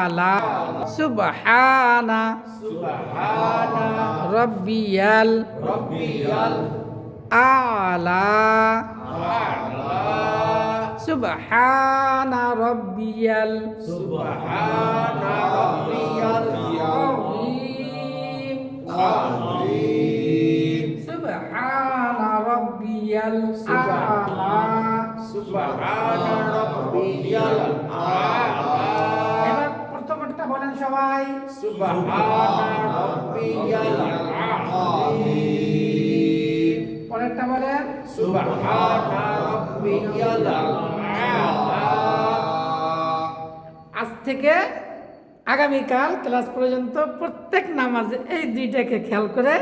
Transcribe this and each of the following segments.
আলা সুবহানা রাব্বিয়াল আলা সুবহানা রাব্বিয়াল আযীম সুবহানা রাব্বিয়াল আলা এবার প্রথমটা বলেন সবাই পরেরটা বলেন আজ থেকে আগামীকাল ক্লাস পর্যন্ত প্রত্যেক নামাজে এই দুইটাকে খেয়াল করে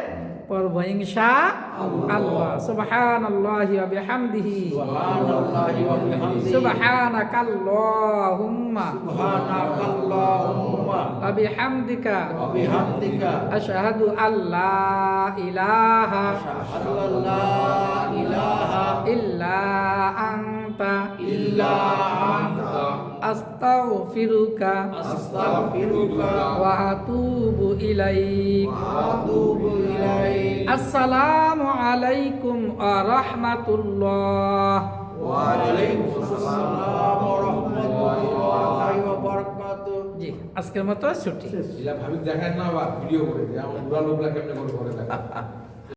পড়ব ইনশাআল্লাহ। সুবহানাল্লাহি ওয়া বিহামদিহি সুবহানাকাল্লাহুম্মা ওয়া বিহামদিকা আশহাদু আল্লা ইলাহা ইল্লা আনতা আস্তাগফিরুকা ওয়া আতুবু ইলাইক। আসসালামু আলাইকুম ওয়া রাহমাতুল্লাহ। ওয়া আলাইকুম আসসালাম ওয়া রাহমাতুল্লাহি ওয়া বারাকাতুহু। জি, আজকের মতো ছুটি। ভাবি দেখেন না, আবার ভিডিও করে দেয় আমার বুড়া লোকরা কেমনে করে দেখা